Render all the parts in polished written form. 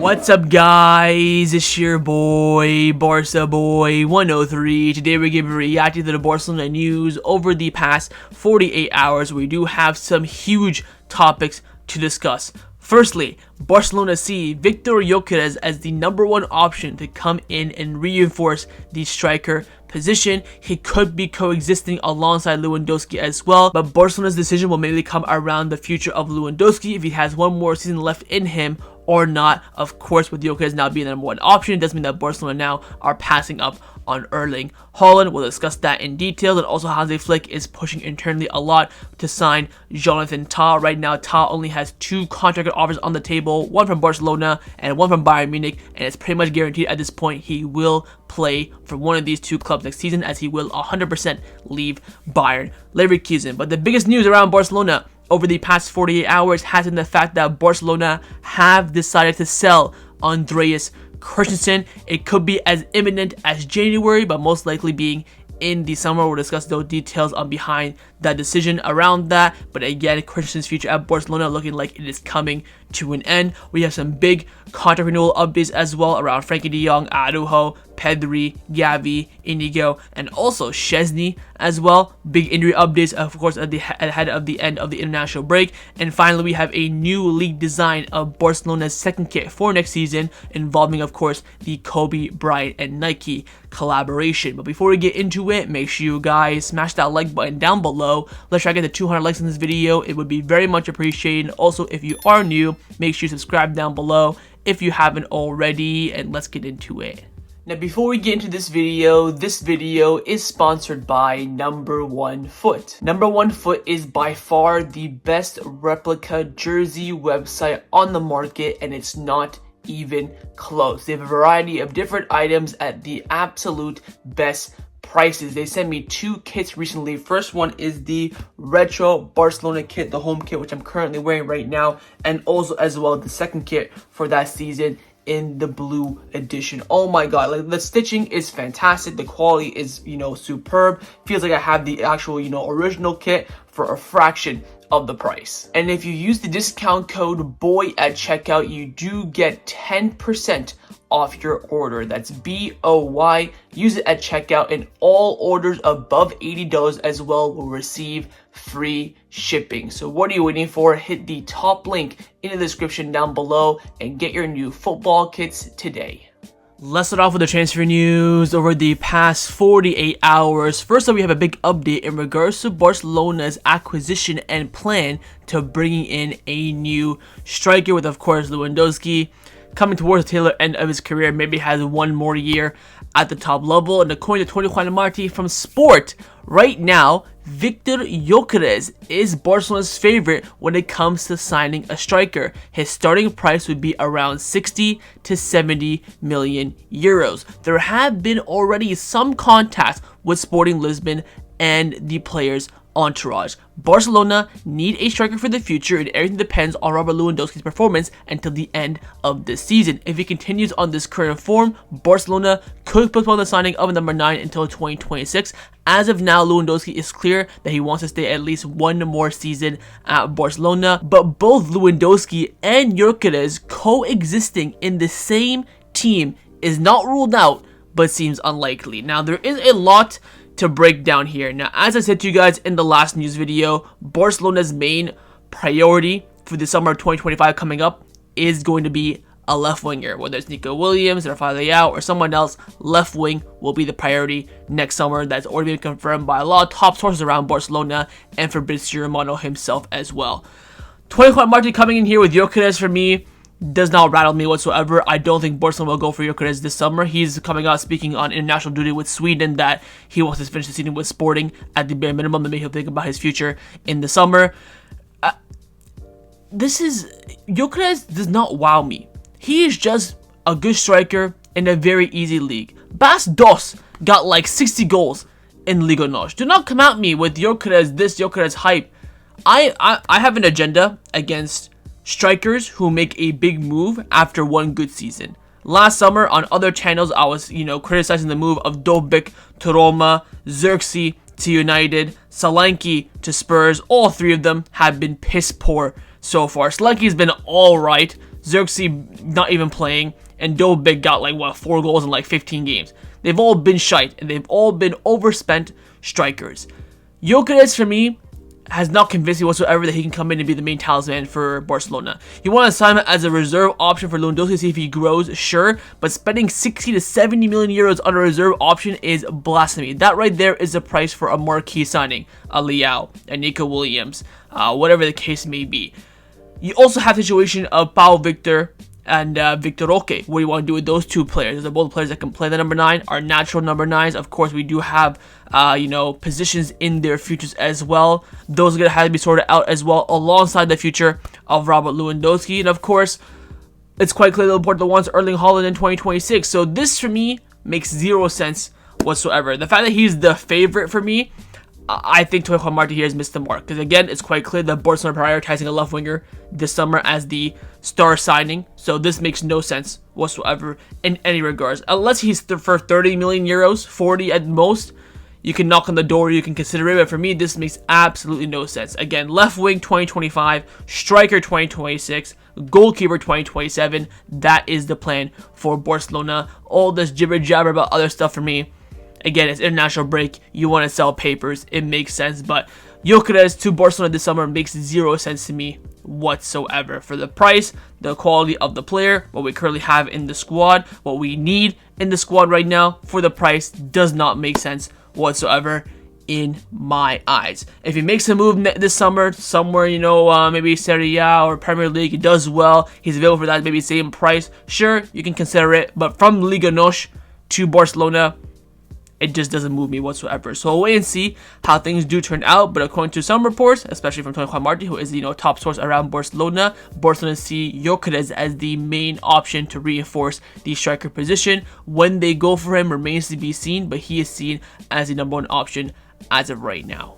What's up, guys? It's your boy, Barca Boy 103. Today we're giving a reaction to the Barcelona news over the past 48 hours. We do have some huge topics to discuss. Firstly, Barcelona see Viktor Gyökeres as the #1 option to come in and reinforce the striker position. He could be coexisting alongside Lewandowski as well, but Barcelona's decision will mainly come around the future of Lewandowski, if he has one more season left in him or not. Of course, with Gyökeres now being the #1 option, it does mean that Barcelona now are passing up on Erling Haaland. We'll discuss that in detail, and also Hansi Flick is pushing internally a lot to sign Jonathan Tah. Right now, Tah only has 2 contracted offers on the table, one from Barcelona and one from Bayern Munich, and it's pretty much guaranteed at this point he will play for one of these 2 clubs next season, as he will 100% leave Bayern Leverkusen. But the biggest news around Barcelona over the past 48 hours has been the fact that Barcelona have decided to sell Andreas Christensen. It could be as imminent as January, but most likely being in the summer. We'll discuss those details on behind that decision around that. But again, Christensen's future at Barcelona looking like it is coming to an end. We have some big contract renewal updates as well around Frenkie de Jong, Araujo, Pedri, Gavi, Inigo, and also Szczęsny as well. Big injury updates, of course, ahead of the end of the international break. And finally, we have a new league design of Barcelona's second kit for next season, involving, of course, the Kobe, Bryant, and Nike collaboration. But before we get into it, make sure you guys smash that like button down below. Let's try to get to 200 likes in this video. It would be very much appreciated. Also, if you are new, make sure you subscribe down below if you haven't already, and let's get into it. Now, before we get into this video is sponsored by #1 Foot. #1 Foot is by far the best replica jersey website on the market, and it's not even close. They have a variety of different items at the absolute best prices. They sent me 2 kits recently. First one is the retro Barcelona kit, the home kit, which I'm currently wearing right now, and also as well the second kit for that season in the blue edition. Oh my god, like, the stitching is fantastic, the quality is, superb. Feels like I have the actual, original kit for a fraction of the price. And if you use the discount code BOY at checkout, you do get 10% off your order. That's BOY. Use it at checkout, and all orders above $80 as well will receive free shipping. So what are you waiting for? Hit the top link in the description down below and get your new football kits today. Let's start off with the transfer news over the past 48 hours. First up, we have a big update in regards to Barcelona's acquisition and plan to bringing in a new striker, with, of course, Lewandowski coming towards the tail end of his career, maybe has 1 more year at the top level. And according to Tony Marti from Sport, right now, Viktor Gyökeres is Barcelona's favorite when it comes to signing a striker. His starting price would be around 60 to 70 million euros. There have been already some contacts with Sporting Lisbon and the player's entourage. Barcelona need a striker for the future, and everything depends on Robert Lewandowski's performance until the end of this season. If he continues on this current form, Barcelona could postpone the signing of #9 until 2026. As of now, Lewandowski is clear that he wants to stay at least 1 more season at Barcelona, but both Lewandowski and Gyökeres coexisting in the same team is not ruled out, but seems unlikely. Now, there is a lot to break down here. Now, as I said to you guys in the last news video, Barcelona's main priority for the summer of 2025 coming up is going to be a left winger. Whether it's Nico Williams, Rafael Leao, or someone else, left wing will be the priority next summer. That's already been confirmed by a lot of top sources around Barcelona and Fabrizio Romano himself as well. 20 Martin coming in here with Gyökeres, for me, does not rattle me whatsoever. I don't think Barcelona will go for Gyökeres this summer. He's coming out speaking on international duty with Sweden that he wants to finish the season with Sporting at the bare minimum to make him think about his future in the summer. Gyökeres does not wow me. He is just a good striker in a very easy league. Bas Dos got like 60 goals in Liga NOS. Do not come at me with Gyökeres, this Gyökeres hype. I have an agenda against strikers who make a big move after 1 good season. Last summer on other channels, I was, criticizing the move of Dobik to Roma, Xerxes to United, Solanke to Spurs. All 3 of them have been piss poor so far. Solanke's been alright Xerxes not even playing, and Dobik got like, what, 4 goals in like 15 games. They've all been shite, and they've all been overspent strikers. Gyökeres, for me, has not convinced me whatsoever that he can come in and be the main talisman for Barcelona. You want to sign him as a reserve option for Lewandowski to see if he grows, sure, but spending 60 to 70 million euros on a reserve option is blasphemy. That right there is the price for a marquee signing, a Leao, a Nico Williams, whatever the case may be. You also have the situation of Pau Victor and Victor Roque. What do you want to do with those two players? Those are both players that can play the number 9, are natural number 9s. Of course, we do have, positions in their futures as well. Those are going to have to be sorted out as well, alongside the future of Robert Lewandowski. And of course, it's quite clear that Laporta wants Erling Haaland in 2026. So this, for me, makes 0 sense whatsoever. The fact that he's the favorite for me, I think Tony Juan here has missed the mark. Because again, it's quite clear that Barcelona are prioritizing a left winger this summer as the star signing. So this makes no sense whatsoever in any regards. Unless he's for 30 million euros, 40 at most, you can knock on the door, you can consider it. But for me, this makes absolutely no sense. Again, left wing 2025, striker 2026, goalkeeper 2027. That is the plan for Barcelona. All this jibber jabber about other stuff for me, again, it's international break. You want to sell papers. It makes sense. But Gyökeres to Barcelona this summer makes 0 sense to me whatsoever. For the price, the quality of the player, what we currently have in the squad, what we need in the squad right now, for the price, does not make sense whatsoever in my eyes. If he makes a move this summer, somewhere, maybe Serie A or Premier League, he does well, he's available for that, maybe same price, sure, you can consider it. But from Liga NOS to Barcelona, it just doesn't move me whatsoever. So we'll wait and see how things do turn out. But according to some reports, especially from Tony Juan, who is the top source around Barcelona see Gyökeres as the main option to reinforce the striker position. When they go for him remains to be seen, but he is seen as the number 1 option as of right now.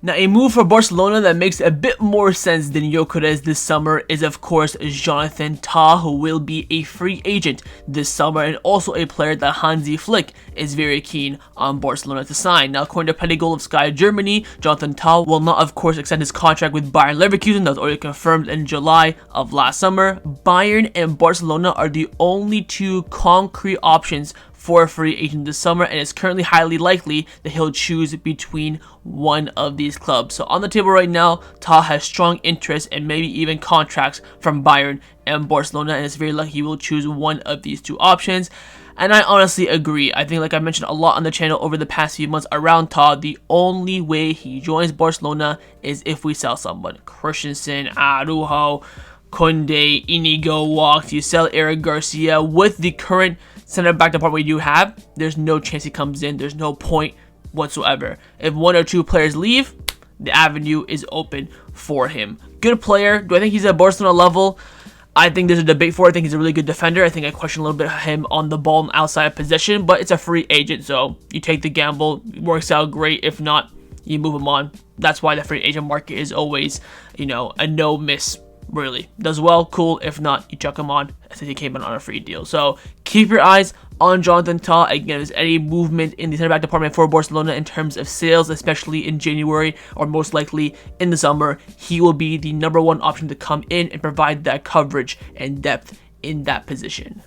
Now, a move for Barcelona that makes a bit more sense than Gyökeres this summer is, of course, Jonathan Tah, who will be a free agent this summer, and also a player that Hansi Flick is very keen on Barcelona to sign. Now, according to Pedigoal of Sky Germany, Jonathan Tah will not, of course, extend his contract with Bayern Leverkusen. That was already confirmed in July of last summer. Bayern and Barcelona are the only 2 concrete options for a free agent this summer, and it's currently highly likely that he'll choose between one of these clubs. So on the table right now, Tah has strong interest and maybe even contracts from Bayern and Barcelona, and it's very likely he will choose one of these 2 options. And I honestly agree. I think, like I mentioned a lot on the channel over the past few months around Tah, the only way he joins Barcelona is if we sell someone. Christensen, Araujo, Kounde, Inigo walks. You sell Eric Garcia. With the current center-back department we do have, there's no chance he comes in. There's no point whatsoever. If 1 or 2 players leave, the avenue is open for him. Good player. Do I think he's at Barcelona level? I think there's a debate for it. I think he's a really good defender. I think I question a little bit of him on the ball and outside possession, but it's a free agent, so you take the gamble. It works out great. If not, you move him on. That's why the free agent market is always, a no-miss. Really does well, cool. If not, you chuck him on since he came in on a free deal. So keep your eyes on Jonathan Tah. Again, if there's any movement in the center back department for Barcelona in terms of sales, especially in January or most likely in the summer, he will be the number 1 option to come in and provide that coverage and depth in that position.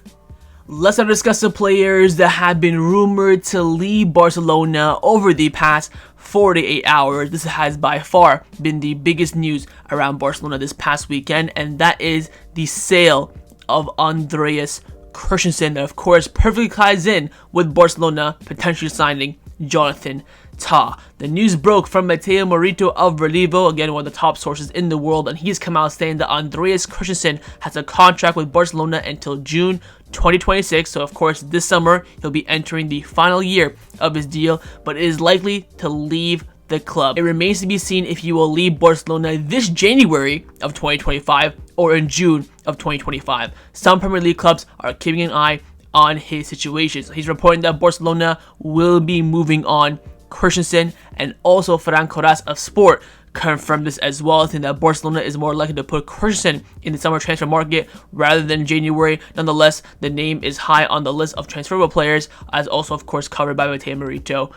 Let's now discuss the players that have been rumored to leave Barcelona over the past 48 hours. This has by far been the biggest news around Barcelona this past weekend, and that is the sale of Andreas Christensen. That, of course, perfectly ties in with Barcelona potentially signing Jonathan Tah. The news broke from Mateo Morito of Renewal, again one of the top sources in the world, and he's come out saying that Andreas Christensen has a contract with Barcelona until June 2026. So of course this summer he'll be entering the final year of his deal, but it is likely to leave the club. It remains to be seen if he will leave Barcelona this January of 2025 or in June of 2025. Some Premier League clubs are keeping an eye on his situation. So he's reporting that Barcelona will be moving on Christensen, and also Ferran Corras of Sport confirmed this as well, saying that Barcelona is more likely to put Christensen in the summer transfer market rather than January. Nonetheless, the name is high on the list of transferable players, as also of course covered by Mateo Morito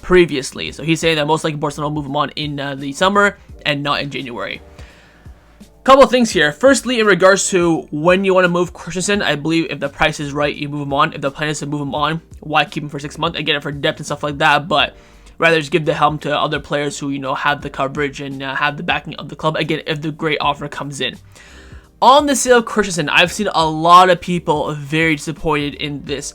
previously. So he's saying that most likely Barcelona will move him on in the summer and not in January. Couple of things here. Firstly, in regards to when you want to move Christensen, I believe if the price is right, you move him on. If the plan is to move him on, why keep him for 6 months? I get it for depth and stuff like that, but rather just give the helm to other players who, have the coverage and have the backing of the club. Again, if the great offer comes in. On the sale of Christensen, I've seen a lot of people very disappointed in this.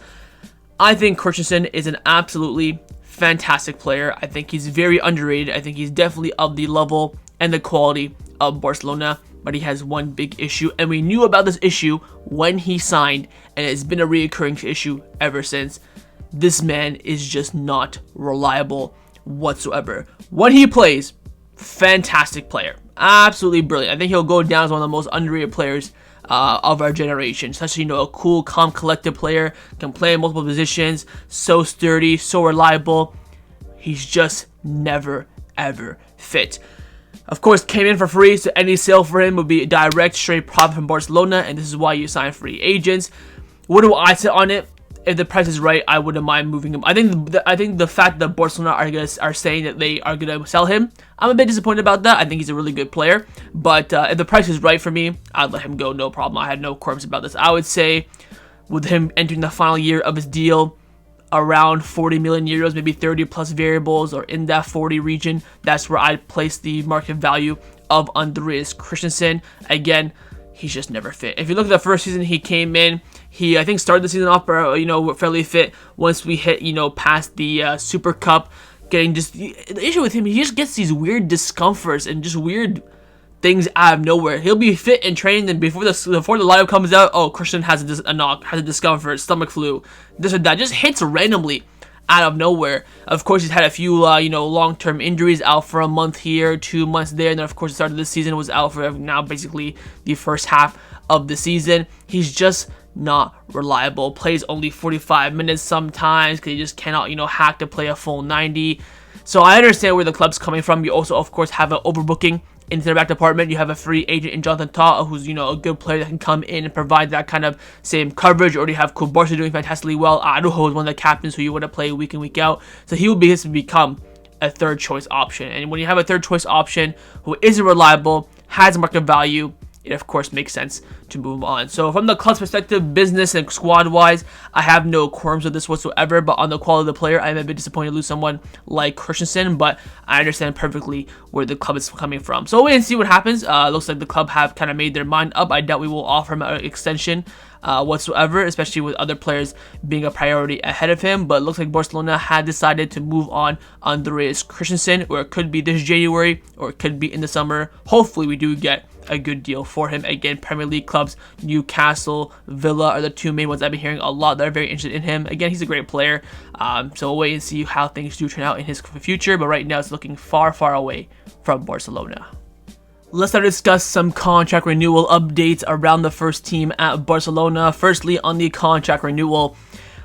I think Christensen is an absolutely fantastic player. I think he's very underrated. I think he's definitely of the level and the quality of Barcelona, but he has one big issue, and we knew about this issue when he signed, and it's been a reoccurring issue ever since. This man is just not reliable whatsoever. When he plays, fantastic player, absolutely brilliant. I think he'll go down as one of the most underrated players of our generation. Especially, a cool, calm, collected player, can play in multiple positions, so sturdy, so reliable. He's just never, ever fit. Of course, came in for free, so any sale for him would be direct, straight profit from Barcelona, and this is why you sign free agents. What do I say on it? If the price is right, I wouldn't mind moving him. I think the fact that Barcelona are saying that they are gonna sell him, I'm a bit disappointed about that. I think he's a really good player, but if the price is right for me, I'd let him go, no problem. I had no qualms about this. I would say, with him entering the final year of his deal, around 40 million euros, maybe 30 plus variables, or in that 40 region, that's where I'd place the market value of Andreas Christensen. Again, he's just never fit. If you look at the first season he came in, he, I think, started the season off, fairly fit. Once we hit, past the Super Cup, getting just, the issue with him, he just gets these weird discomforts and just weird things out of nowhere. He'll be fit in training, then before the lineup comes out, oh, Christian has a knock, has a discomfort, stomach flu, this or that. Just hits randomly out of nowhere. Of course, he's had a few, long-term injuries, out for a month here, 2 months there, and then of course the start of the season was out for now basically the first half of the season. He's just not reliable. Plays only 45 minutes sometimes because he just cannot, hack to play a full 90. So I understand where the club's coming from. You also, of course, have an overbooking in the back department. You have a free agent in Jonathan Tah, who's, a good player that can come in and provide that kind of same coverage. You already have Barca doing fantastically well. Araujo is one of the captains who you want to play week in, week out. So he will become a third choice option. And when you have a third choice option who isn't reliable, has market value, it of course makes sense to move on. So from the club's perspective, business and squad wise, I have no qualms with this whatsoever, but on the quality of the player, I'm a bit disappointed to lose someone like Christensen, but I understand perfectly where the club is coming from. So we'll wait and see what happens. Looks like the club have kind of made their mind up. I doubt we will offer him an extension whatsoever, especially with other players being a priority ahead of him. But it looks like Barcelona had decided to move on Andreas Christensen, or it could be this January, or it could be in the summer. Hopefully we do get a good deal for him. Again, Premier League clubs, Newcastle, Villa are the two main ones I've been hearing a lot that are very interested in him. Again, he's a great player, so we'll wait and see how things do turn out in his future, but right now it's looking far, far away from Barcelona. Let's now discuss some contract renewal updates around the first team at Barcelona. Firstly, on the contract renewal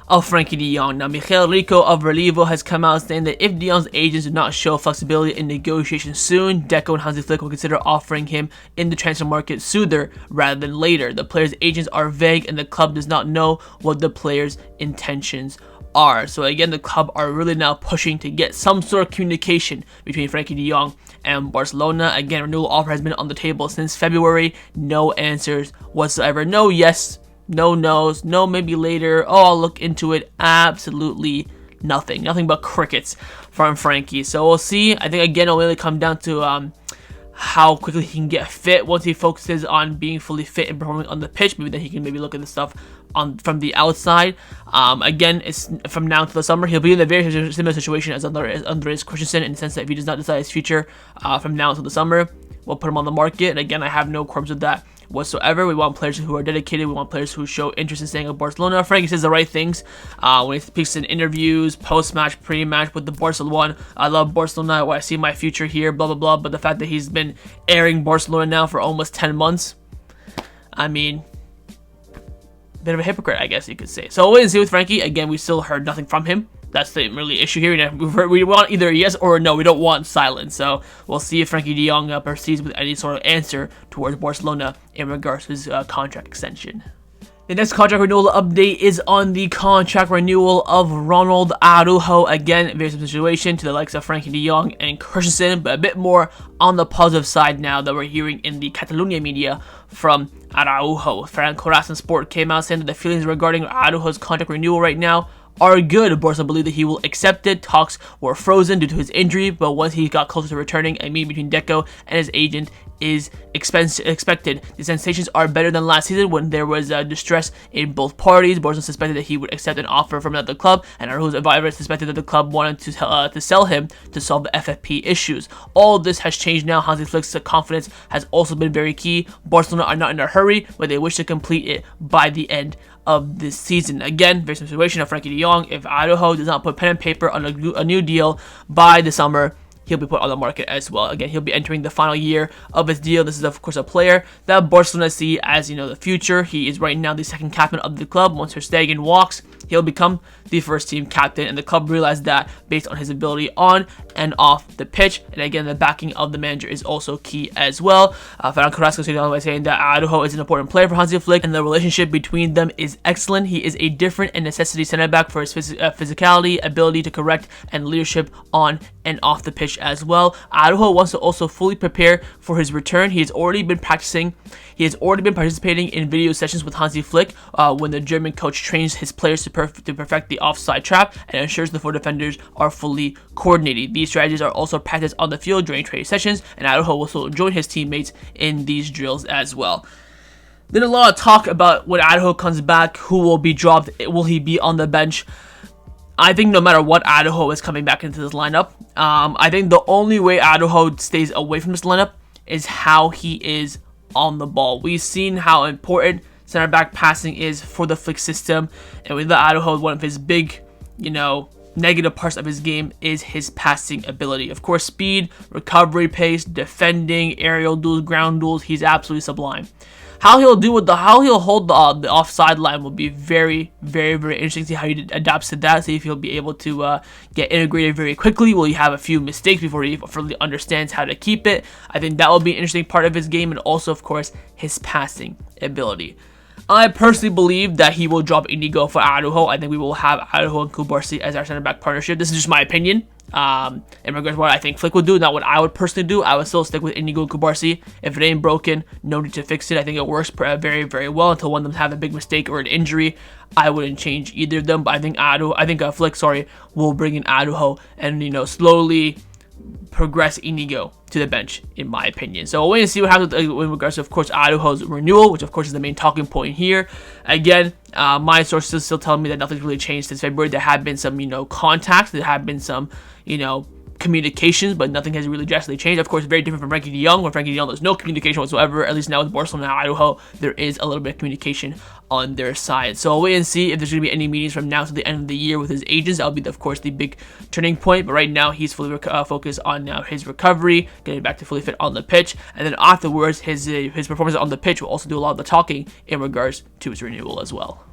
of Frenkie de Jong. Now, Michael Rico of Relevo has come out saying that if de Jong's agents do not show flexibility in negotiations soon, Deco and Hansi Flick will consider offering him in the transfer market sooner rather than later. The player's agents are vague and the club does not know what the player's intentions are. So again, the club are really now pushing to get some sort of communication between Frenkie de Jong and Barcelona. Again, renewal offer has been on the table since February. No answers whatsoever. No yes, no no's, no maybe later, oh I'll look into it. Absolutely nothing. Nothing but crickets from Frenkie. So we'll see. I think again it'll really come down to how quickly he can get fit. Once he focuses on being fully fit and performing on the pitch, maybe then he can maybe look at the stuff from the outside. Again, it's from now to the summer. He'll be in a very similar situation as Andreas Christensen, in the sense that if he does not decide his future from now until the summer, we'll put him on the market. And again, I have no qualms with that whatsoever. We want players who are dedicated. We want players who show interest in staying at Barcelona. Frenkie says the right things when he speaks in interviews, post-match, pre-match with the Barcelona one. I love Barcelona. I see my future here, blah, blah, blah. But the fact that he's been airing Barcelona now for almost 10 months, I mean, bit of a hypocrite, I guess you could say. So we'll wait and see with Frenkie. Again, we still heard nothing from him. That's the really issue here. We want either a yes or a no. We don't want silence. So we'll see if Frenkie de Jong proceeds with any sort of answer towards Barcelona in regards to his contract extension. The next contract renewal update is on the contract renewal of Ronald Araujo. Again, very similar situation to the likes of Frenkie de Jong and Christensen, but a bit more on the positive side now that we're hearing in the Catalonia media from Araujo. Franco Sport came out saying that the feelings regarding Araujo's contract renewal right now are good. Barca believe that he will accept it. Talks were frozen due to his injury, but once he got closer to returning, a meeting between Deco and his agent is expected. The sensations are better than last season when there was distress in both parties. Barca suspected that he would accept an offer from another club, and Araujo's advisor suspected that the club wanted to sell him to solve the FFP issues. All this has changed now. Hansi Flick's confidence has also been very key. Barcelona are not in a hurry, but they wish to complete it by the end of this season. Again, very similar situation of Frenkie de Jong. If Araujo does not put pen and paper on a new deal by the summer, he'll be put on the market as well. Again, he'll be entering the final year of his deal. This is, of course, a player that Barcelona see as, the future. He is right now the second captain of the club. Once Ter Stegen walks, he'll become the first team captain, and the club realized that based on his ability on and off the pitch. And again, the backing of the manager is also key as well. Fernando Carrasco said by saying that Araujo is an important player for Hansi Flick, and the relationship between them is excellent. He is a different and necessity center back for his physicality, ability to correct, and leadership on and off the pitch as well. Araujo wants to also fully prepare for his return. He has already been practicing. He has already been participating in video sessions with Hansi Flick when the German coach trains his players to perfect the offside trap and ensures the four defenders are fully coordinated. These strategies are also practiced on the field during training sessions, and Araujo will also join his teammates in these drills as well. Then a lot of talk about when Araujo comes back, who will be dropped, will he be on the bench? I think no matter what, Araujo is coming back into this lineup. I think the only way Araujo stays away from this lineup is how he is on the ball. We've seen how important center back passing is for the Flick system, and with Araujo, one of his big, negative parts of his game is his passing ability. Of course, speed, recovery pace, defending, aerial duels, ground duels, he's absolutely sublime. How he'll hold the offside line will be very, very, very interesting to see how he adapts to that. See if he'll be able to get integrated very quickly. Will he have a few mistakes before he fully understands how to keep it? I think that will be an interesting part of his game, and also, of course, his passing ability. I personally believe that he will drop Inigo for Araujo. I think we will have Araujo and Kubarsi as our center back partnership. This is just my opinion. In regards to what I think Flick would do, not what I would personally do. I would still stick with Inigo and Kubarsi. If it ain't broken, no need to fix it. I think it works very, very well until one of them have a big mistake or an injury. I wouldn't change either of them, but I think Flick, will bring in Araujo and slowly progress Inigo to the bench, in my opinion. So we'll wait and see what happens in regards to, of course, Araujo's renewal, which of course is the main talking point here. Again, my sources still telling me that nothing's really changed since February. There have been some, contacts. There have been some, communications, but nothing has really drastically changed. Of course, very different from Frenkie de Jong. When Frenkie de Jong, there's no communication whatsoever. At least now with Barcelona and Araujo, there is a little bit of communication on their side. So I'll wait and see if there's going to be any meetings from now to the end of the year with his agents. That'll be, of course, the big turning point. But right now, he's fully focused on his recovery, getting back to fully fit on the pitch. And then afterwards, his performance on the pitch will also do a lot of the talking in regards to his renewal as well.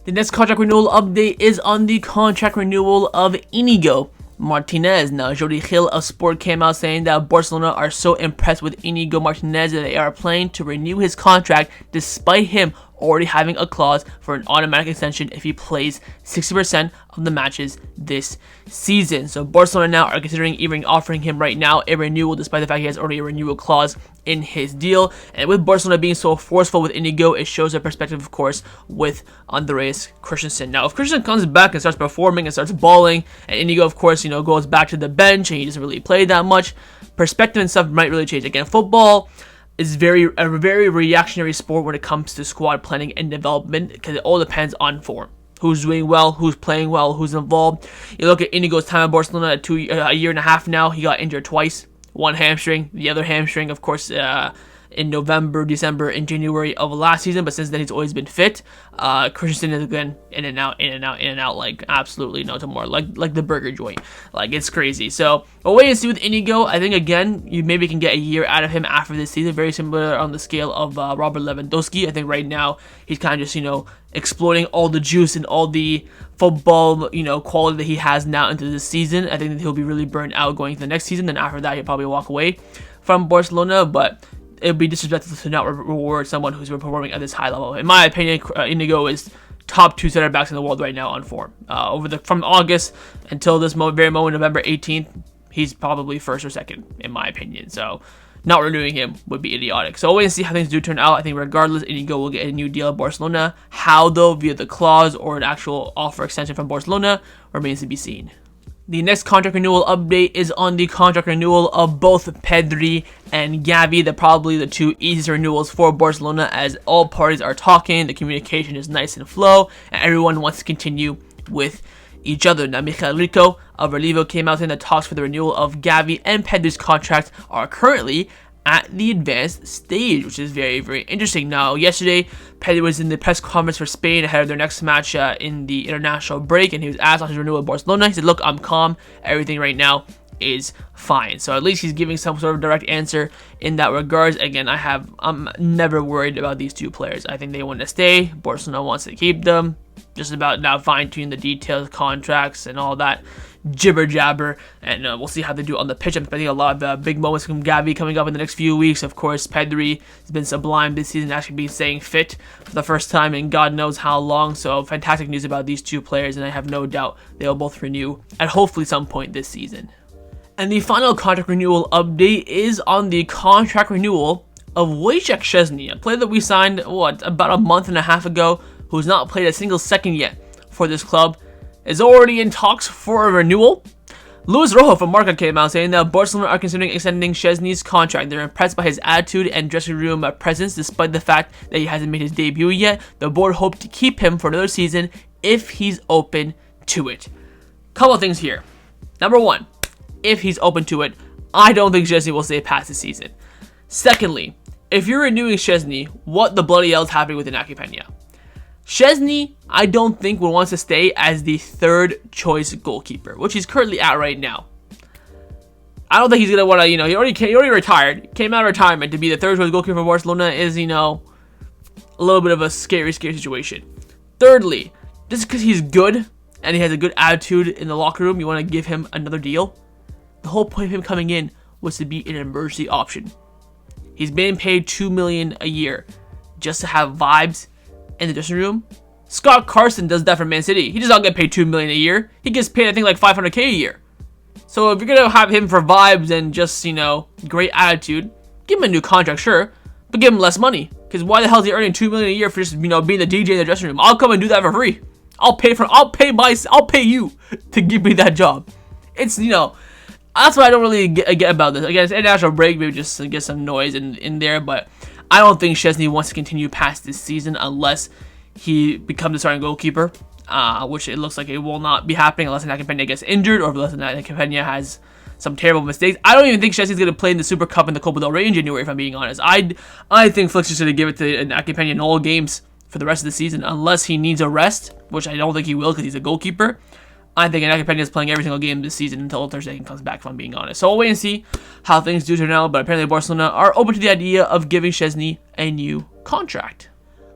The next contract renewal update is on the contract renewal of Inigo Martinez. Now, Jordi Gil of Sport came out saying that Barcelona are so impressed with Inigo Martinez that they are planning to renew his contract despite him already having a clause for an automatic extension if he plays 60% of the matches this season. So Barcelona now are considering even offering him right now a renewal despite the fact he has already a renewal clause in his deal. And with Barcelona being so forceful with Inigo, it shows a perspective, of course, with Andreas Christensen. Now, if Christensen comes back and starts performing and starts balling, and Inigo, of course, goes back to the bench and he doesn't really play that much, perspective and stuff might really change. Again, football is a very reactionary sport when it comes to squad planning and development, because it all depends on form. Who's doing well, who's playing well, who's involved. You look at Inigo's time at Barcelona, a year and a half now. He got injured twice. One hamstring, the other hamstring, of course, in November, December, and January of last season, but since then he's always been fit. Christensen is again in and out, like absolutely no tomorrow, like the burger joint, like it's crazy. So we'll wait and see with Inigo. I think again you maybe can get a year out of him after this season, very similar on the scale of Robert Lewandowski. I think right now he's kind of just exploiting all the juice and all the football quality that he has now into this season. I think that he'll be really burned out going into the next season. Then after that he'll probably walk away from Barcelona, but it would be disrespectful to not reward someone who's performing at this high level. In my opinion, Inigo is top 2 center backs in the world right now on form. From August until this very moment, November 18th, he's probably first or second, in my opinion. So not renewing him would be idiotic. So we'll wait and see how things do turn out. I think regardless, Inigo will get a new deal at Barcelona. How, though, via the clause or an actual offer extension from Barcelona, remains to be seen. The next contract renewal update is on the contract renewal of both Pedri and Gavi. They're probably the 2 easiest renewals for Barcelona, as all parties are talking. The communication is nice and flow, and everyone wants to continue with each other. Now, Michael Rico of Renewal came out saying that talks for the renewal of Gavi and Pedri's contracts are currently at the advanced stage, which is very, very interesting. Now, yesterday, Pedri was in the press conference for Spain ahead of their next match in the international break, and he was asked on his renewal with Barcelona. He said, "Look, I'm calm. Everything right now is fine." So at least he's giving some sort of direct answer in that regards. Again, I'm never worried about these 2 players. I think they want to stay. Barcelona wants to keep them. Just about now fine-tune the details, contracts, and all that jibber jabber, and we'll see how they do on the pitch. I'm expecting a lot of big moments from Gavi coming up in the next few weeks. Of course, Pedri has been sublime this season, actually being staying fit for the first time in God knows how long. So fantastic news about these 2 players, and I have no doubt they will both renew at hopefully some point this season. And the final contract renewal update is on the contract renewal of Wojciech Szczęsny, a player that we signed about a month and a half ago, who's not played a single second yet for this club, is already in talks for a renewal. Luis Rojo from Barca came out saying that Barcelona are considering extending Szczęsny's contract. They're impressed by his attitude and dressing room presence despite the fact that he hasn't made his debut yet. The board hope to keep him for another season if he's open to it. Couple of things here. Number 1, if he's open to it, I don't think Szczęsny will stay past the season. Secondly, if you're renewing Szczęsny, what the bloody hell is happening with Iñaki Peña? Szczęsny, I don't think will want to stay as the 3rd choice goalkeeper, which he's currently at right now. I don't think he's gonna want to, he already retired, came out of retirement to be the 3rd choice goalkeeper for Barcelona is, a little bit of a scary situation. Thirdly, just because he's good and he has a good attitude in the locker room, you want to give him another deal. The whole point of him coming in was to be an emergency option. He's being paid $2 million a year just to have vibes in the dressing room. Scott Carson does that for Man City. He does not get paid $2 million a year. He gets paid, I think, like $500K a year. So if you're gonna have him for vibes and just great attitude, give him a new contract, sure, but give him less money. Because why the hell is he earning $2 million a year for just being the DJ in the dressing room? I'll come and do that for free. I'll pay you to give me that job. It's that's what I don't really get about this. Again, it's international break, maybe just to get some noise in there, but I don't think Szczęsny wants to continue past this season unless he becomes the starting goalkeeper, which it looks like it will not be happening unless Iñaki Peña gets injured or unless Iñaki Peña has some terrible mistakes. I don't even think Szczęsny's going to play in the Super Cup and the Copa del Rey in January, if I'm being honest. I think Flick's just going to give it to Iñaki Peña in all games for the rest of the season unless he needs a rest, which I don't think he will because he's a goalkeeper. I think Iñaki Peña is playing every single game this season until Thursday comes back, if I'm being honest. So we'll wait and see how things do turn out, but apparently Barcelona are open to the idea of giving Szczęsny a new contract.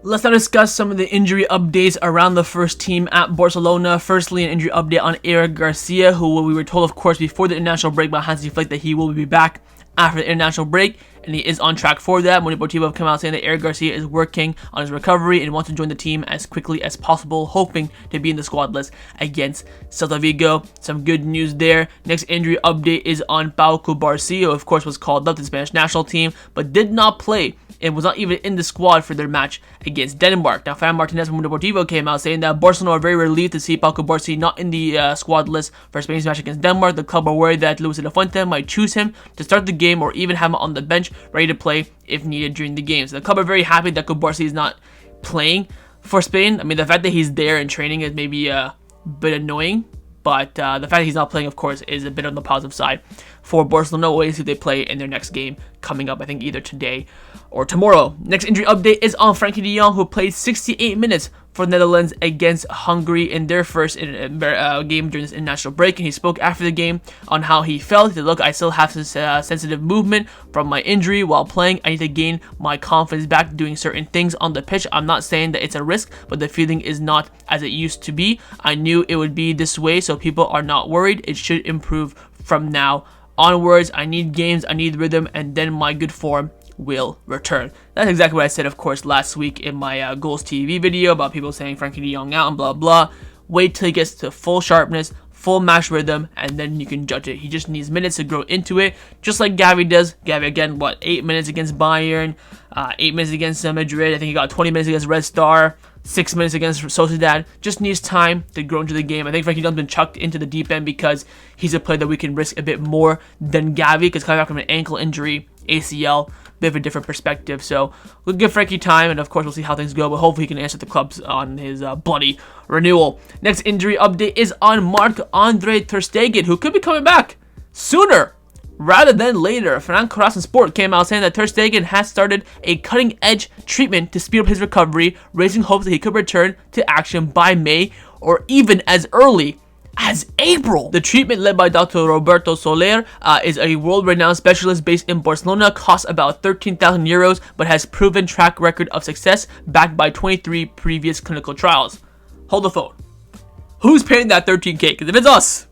Let's now discuss some of the injury updates around the first team at Barcelona. Firstly, an injury update on Eric Garcia, who we were told, of course, before the international break by Hansi Flick that he will be back after the international break, and he is on track for that. Mundo Deportivo have come out saying that Eric Garcia is working on his recovery and wants to join the team as quickly as possible, hoping to be in the squad list against Celta Vigo. Some good news there. Next injury update is on Pau Cubarsí, who of course was called up to the Spanish national team, but did not play and was not even in the squad for their match against Denmark. Now, Fran Martinez from Mundo Deportivo came out saying that Barcelona are very relieved to see Pau Cubarsí not in the squad list for Spain's match against Denmark. The club are worried that Luis de la Fuente might choose him to start the game or even have him on the bench ready to play if needed during the game. So the club are very happy that Cubarsí is not playing for Spain. I mean, the fact that he's there and training is maybe a bit annoying, but the fact that he's not playing, of course, is a bit on the positive side for Barcelona. We'll wait and see if they play in their next game coming up, I think either today or tomorrow. Next injury update is on Frenkie de Jong, who played 68 minutes for the Netherlands against Hungary in their first game during this international break, and he spoke after the game on how he felt. He said, "Look, I still have this sensitive movement from my injury while playing. I need to gain my confidence back doing certain things on the pitch. I'm not saying that it's a risk, but the feeling is not as it used to be. I knew it would be this way, so people are not worried. It should improve from now onwards. I need games, I need rhythm, and then my good form will return. That's exactly what I said, of course, last week in my Goals TV video about people saying Frenkie de Jong out and blah blah. Wait till he gets to full sharpness, full match rhythm, and then you can judge it. He just needs minutes to grow into it, just like Gavi does. Gavi, again, 8 minutes against Bayern, 8 minutes against Madrid. I think he got 20 minutes against Red Star, 6 minutes against Sociedad. Just needs time to grow into the game. I think Frenkie de Jong's been chucked into the deep end because he's a player that we can risk a bit more than Gavi, because coming back from an ankle injury, ACL, bit of a different perspective. So we'll give Frenkie time, and of course we'll see how things go, but hopefully he can answer the clubs on his bloody renewal. Next injury update is on Marc-Andre Ter Stegen, who could be coming back sooner rather than later. Fernand Cross Sport came out saying that Ter Stegen has started a cutting-edge treatment to speed up his recovery, raising hopes that he could return to action by May or even as early as April. The treatment, led by Dr. Roberto Soler, is a world-renowned specialist based in Barcelona, costs about 13,000 euros, but has proven track record of success backed by 23 previous clinical trials. Hold the phone. Who's paying that 13k? Because if it's us,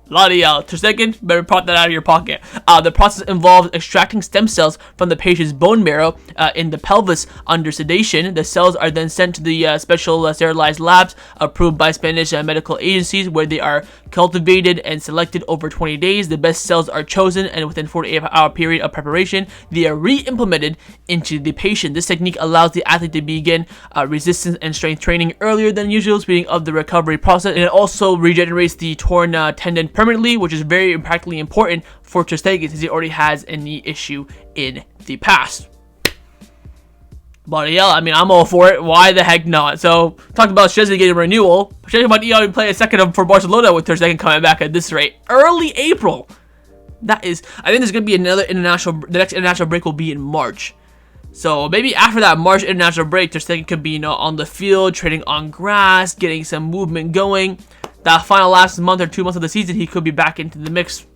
bloody hell, Ter Stegen, better pop that out of your pocket. The process involves extracting stem cells from the patient's bone marrow in the pelvis under sedation. The cells are then sent to the special sterilized labs approved by Spanish medical agencies, where they are cultivated and selected over 20 days. The best cells are chosen, and within 48-hour period of preparation, they are re-implemented into the patient. This technique allows the athlete to begin resistance and strength training earlier than usual, speeding up the recovery process, and it also regenerates the torn tendon permanently, which is very practically important for Ter Stegen since he already has a knee issue in the past. But yeah, I mean, I'm all for it. Why the heck not? So, talked about Szczęsny getting a renewal. Szczęsny might even play a second for Barcelona with Ter Stegen coming back at this rate. Early April. That is, I think there's going to be another international, the next international break will be in March. So, maybe after that March international break, Ter Stegen could be, on the field, training on grass, getting some movement going. That final last month or 2 months of the season, he could be back into the mix.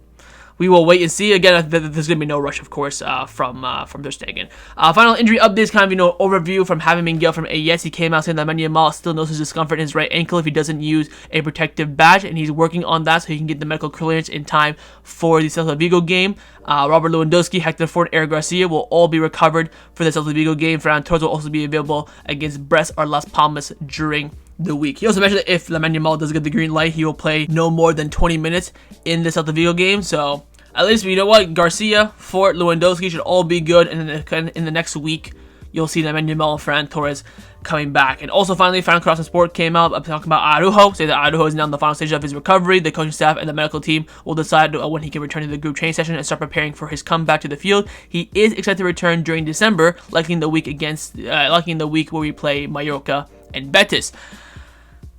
We will wait and see. Again, there's going to be no rush, of course, from Ter Stegen. Final injury updates, kind of, overview from Javi Miguel from AES. He came out saying that Yamal still knows his discomfort in his right ankle if he doesn't use a protective badge, and he's working on that so he can get the medical clearance in time for the Celta Vigo game. Robert Lewandowski, Hector Ford, and Eric Garcia will all be recovered for the Celta Vigo game. Ferran Torres will also be available against Brest or Las Palmas during the week. He also mentioned that if Lamine Yamal does get the green light, he will play no more than 20 minutes in the Celta Vigo game. So at least, you know what, Garcia, Fort, Lewandowski should all be good, and in the next week, you'll see Lamine Yamal and Ferran Torres coming back. And also, finally, Fernand Cross Sport came out talking about Araujo, saying that Araujo is now in the final stage of his recovery. The coaching staff and the medical team will decide when he can return to the group training session and start preparing for his comeback to the field. He is expected to return during December, likely in the week where we play Mallorca and Betis.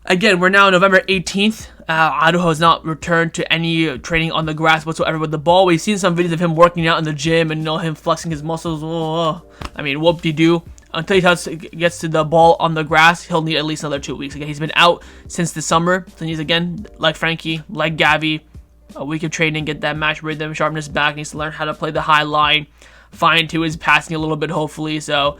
Again, we're now November 18th. Araujo has not returned to any training on the grass whatsoever with the ball. We've seen some videos of him working out in the gym and him flexing his muscles. I mean, whoop-de-doo. Until he gets to the ball on the grass, he'll need at least another 2 weeks. Again, he's been out since the summer. So he's, again, like Frenkie, like Gavi, a week of training, get that match rhythm, sharpness back. Needs to learn how to play the high line, fine-tune his passing a little bit, hopefully. So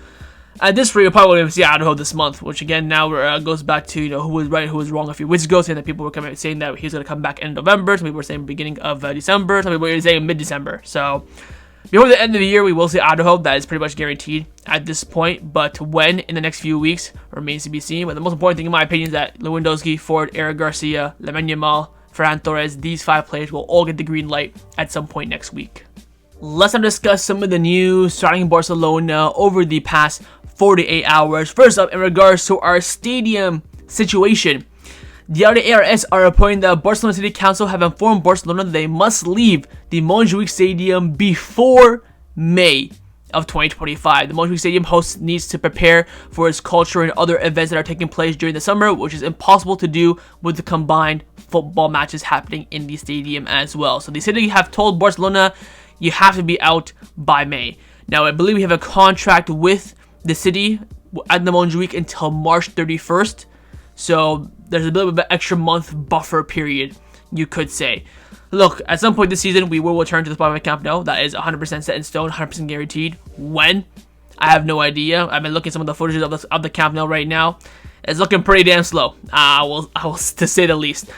at this rate, we'll probably won't see Araujo this month, which again now goes back to who was right, who was wrong a few weeks ago, saying that people were saying that he's going to come back in November. Some people were saying beginning of December. Some people were saying mid-December. So before the end of the year, we will see Araujo. That is pretty much guaranteed at this point. But when in the next few weeks remains to be seen. But the most important thing, in my opinion, is that Lewandowski, Ford, Eric Garcia, Lamine Yamal, Ferran Torres, these 5 players will all get the green light at some point next week. Let's now discuss some of the news starting Barcelona over the past 48 hours. First up, in regards to our stadium situation, the ARS are reporting that Barcelona City Council have informed Barcelona that they must leave the Montjuïc Stadium before May of 2025. The Montjuïc Stadium host needs to prepare for its culture and other events that are taking place during the summer, which is impossible to do with the combined football matches happening in the stadium as well. So the city have told Barcelona, you have to be out by May. Now, I believe we have a contract with the city at the Montjuïc until March 31st. So there's a bit of an extra month buffer period, you could say. Look, at some point this season, we will return to the Spotify Camp Nou. That is 100% set in stone, 100% guaranteed. When? I have no idea. I've been looking at some of the footage of the Camp Nou right now. It's looking pretty damn slow, I will to say the least.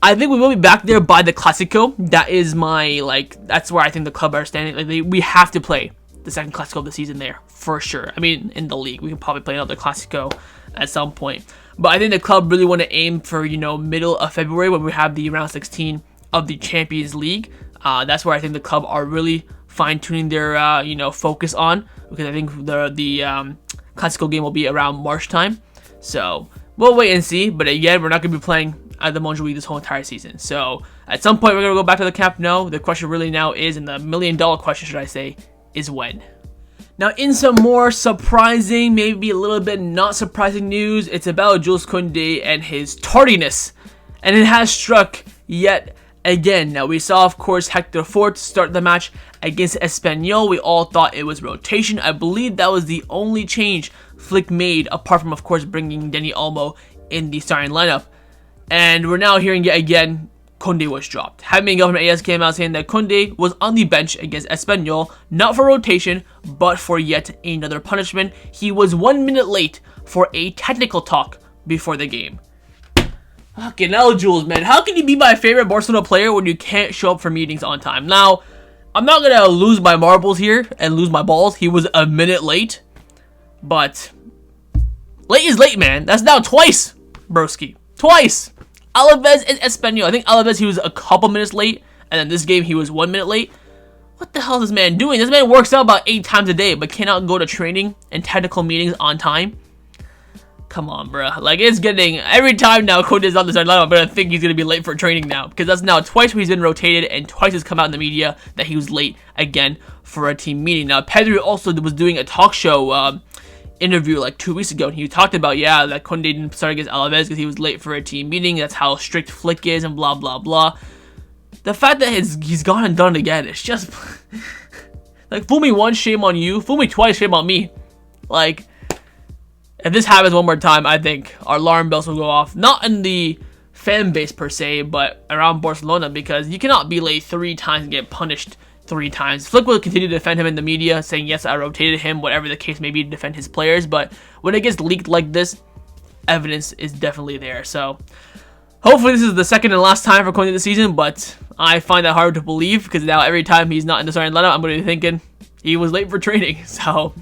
I think we will be back there by the Clásico. That is my, that's where I think the club are standing. We have to play the second Clasico of the season there, for sure. I mean, in the league. We can probably play another Clasico at some point. But I think the club really want to aim for, middle of February when we have the round 16 of the Champions League. That's where I think the club are really fine-tuning their, focus on. Because I think the Clasico game will be around March time. So, we'll wait and see. But again, we're not going to be playing at the Montjuïc this whole entire season. So, at some point, we're going to go back to the Camp Nou. The question really now is, and the million-dollar question, should I say, is when. Now, in some more surprising, maybe a little bit not surprising news, it's about Jules Kounde and his tardiness. And it has struck yet again. Now, we saw, of course, Hector Fort start the match against Espanyol. We all thought it was rotation. I believe that was the only change Flick made, apart from, of course, bringing Dani Olmo in the starting lineup. And we're now hearing yet again, Kounde was dropped. Jaime Miguel from AS came out saying that Kounde was on the bench against Espanyol, not for rotation, but for yet another punishment. He was 1 minute late for a technical talk before the game. Fucking hell, Jules, man. How can you be my favorite Barcelona player when you can't show up for meetings on time? Now, I'm not going to lose my marbles here and lose my balls. He was a minute late. But late is late, man. That's now twice, broski. Twice. Alaves and Espanyol. I think Alaves, he was a couple minutes late. And then this game, he was 1 minute late. What the hell is this man doing? This man works out about 8 times a day, but cannot go to training and technical meetings on time. Come on, bruh. Like, it's getting... Every time now Kounde is on the starting lineup, I'm going to think he's going to be late for training now. Because that's now twice where he's been rotated, and twice it's come out in the media that he was late again for a team meeting. Now, Pedri also was doing a talk show interview like 2 weeks ago, and he talked about, yeah, that Kounde didn't start against Alaves because he was late for a team meeting. That's how strict Flick is, and blah, blah, blah. The fact that he's gone and done it again, it's just... like, fool me once, shame on you. Fool me twice, shame on me. Like... If this happens one more time, I think our alarm bells will go off. Not in the fan base per se, but around Barcelona, because you cannot be late 3 times and get punished 3 times. Flick will continue to defend him in the media, saying, yes, I rotated him, whatever the case may be, to defend his players. But when it gets leaked like this, evidence is definitely there. So, hopefully this is the second and last time for Kounde this season, but I find that hard to believe, because now every time he's not in the starting lineup, I'm going to be thinking he was late for training. So...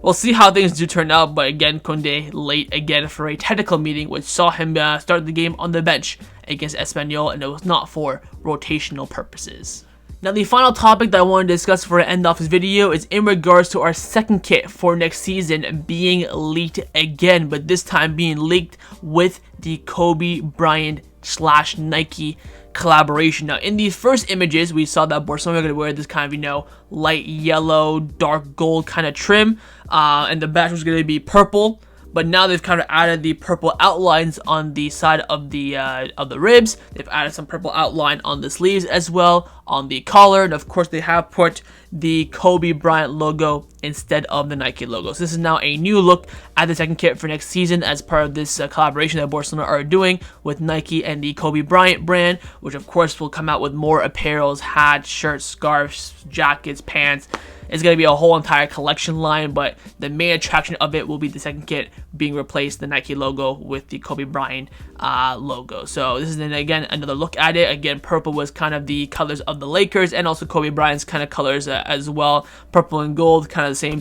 we'll see how things do turn out, but again, Kounde late again for a technical meeting, which saw him start the game on the bench against Espanyol, and it was not for rotational purposes. Now, the final topic that I want to discuss for an end off this video is in regards to our second kit for next season being leaked again, but this time being leaked with the Kobe Bryant / Nike collaboration. Now, in these first images, we saw that Barcelona are going to wear this kind of, light yellow, dark gold kind of trim, and the badge was going to be purple. But now they've kind of added the purple outlines on the side of the ribs. They've added some purple outline on the sleeves as well, on the collar, and of course they have put the Kobe Bryant logo instead of the Nike logo. So this is now a new look at the second kit for next season as part of this collaboration that Barcelona are doing with Nike and the Kobe Bryant brand, which of course will come out with more apparels, hats, shirts, scarves, jackets, pants. It's going to be a whole entire collection line, but the main attraction of it will be the second kit being replaced, the Nike logo with the Kobe Bryant logo. So this is, again, another look at it. Again, purple was kind of the colors of the Lakers, and also Kobe Bryant's kind of colors as well. Purple and gold, kind of the same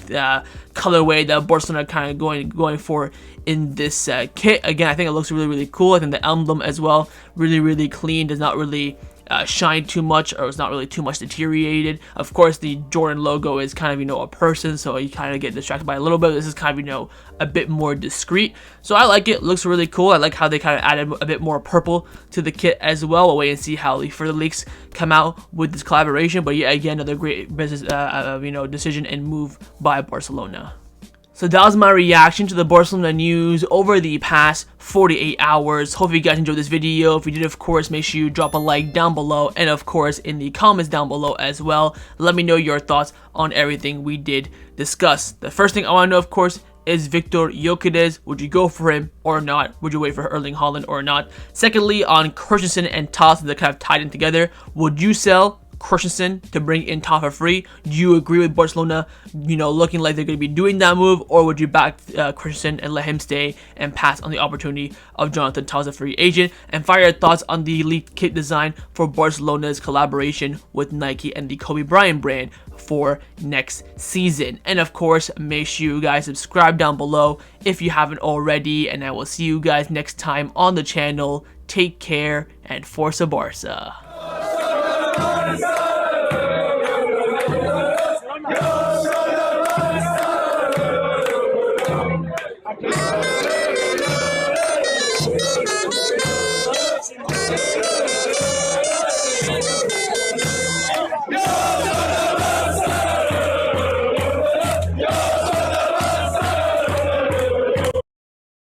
colorway that Barcelona kind of going for in this kit. Again, I think it looks really, really cool. I think the emblem as well, really, really clean, does not really... shine too much, or it's not really too much deteriorated. Of course, the Jordan logo is kind of, a person, so you kind of get distracted by it a little bit. This is kind of, a bit more discreet. So I like it. Looks really cool. I like how they kind of added a bit more purple to the kit as well. We'll wait and see how the further leaks come out with this collaboration. But yeah, again, another great business, decision and move by Barcelona. So that was my reaction to the Barcelona news over the past 48 hours. Hope you guys enjoyed this video. If you did, of course, make sure you drop a like down below. And of course, in the comments down below as well, let me know your thoughts on everything we did discuss. The first thing I want to know, of course, is Viktor Gyökeres. Would you go for him or not? Would you wait for Erling Haaland or not? Secondly, on Christensen and Toss, that kind of tied in together, would you sell Christensen to bring in Tafa free. Do you agree with Barcelona, looking like they're going to be doing that move, or would you back Christensen and let him stay and pass on the opportunity of Jonathan Tah as a free agent? And fire your thoughts on the elite kit design for Barcelona's collaboration with Nike and the Kobe Bryant brand for next season. And of course, make sure you guys subscribe down below if you haven't already, and I will see you guys next time on the channel. Take care, and Forza Barca. Go!